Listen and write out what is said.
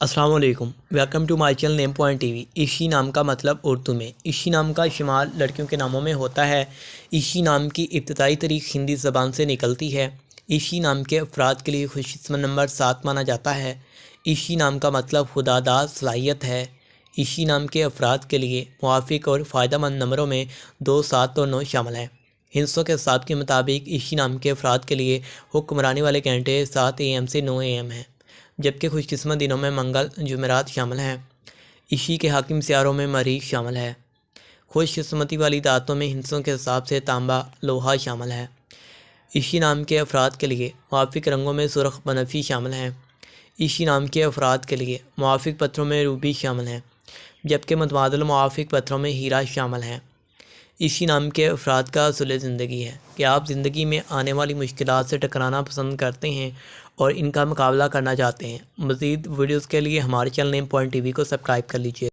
السلام علیکم، welcome to my channel name point T V. Ishi نام کا مطلب اردو میں عشی نام کا شمار لڑکیوں کے ناموں میں ہوتا ہے۔ عشی نام کی ابتدائی تاریخ ہندی زبان سے نکلتی ہے۔ عشی نام کے افراد کے لیے خوش قسمت نمبر 7 مانا جاتا ہے۔ عشی نام کا مطلب خداداد صلاحیت ہے۔ عشی نام کے افراد کے لیے موافق اور فائدہ مند نمبروں میں 2، 7 اور 9 شامل ہیں۔ ہندسوں کے حساب کے مطابق عشی نام کے افراد کے لیے حکمرانی والے گھنٹے 7 AM سے 9 AM ہیں، جبکہ خوش قسمت دنوں میں منگل، جمعرات شامل ہیں۔ عشی کے حاکم سیاروں میں مریخ شامل ہے۔ خوش قسمتی والی دھاتوں میں ہندسوں کے حساب سے تانبا، لوہا شامل ہے۔ عشی نام کے افراد کے لیے موافق رنگوں میں سرخ، بنفشی شامل ہیں۔ عشی نام کے افراد کے لیے موافق پتھروں میں روبی شامل ہیں، جبکہ متبادل موافق پتھروں میں ہیرا شامل ہیں۔ عشی نام کے افراد کا اصول زندگی ہے کہ آپ زندگی میں آنے والی مشکلات سے ٹکرانا پسند کرتے ہیں اور ان کا مقابلہ کرنا چاہتے ہیں۔ مزید ویڈیوز کے لیے ہمارے چینل نیم پوائنٹ ٹی وی کو سبسکرائب کر لیجیے۔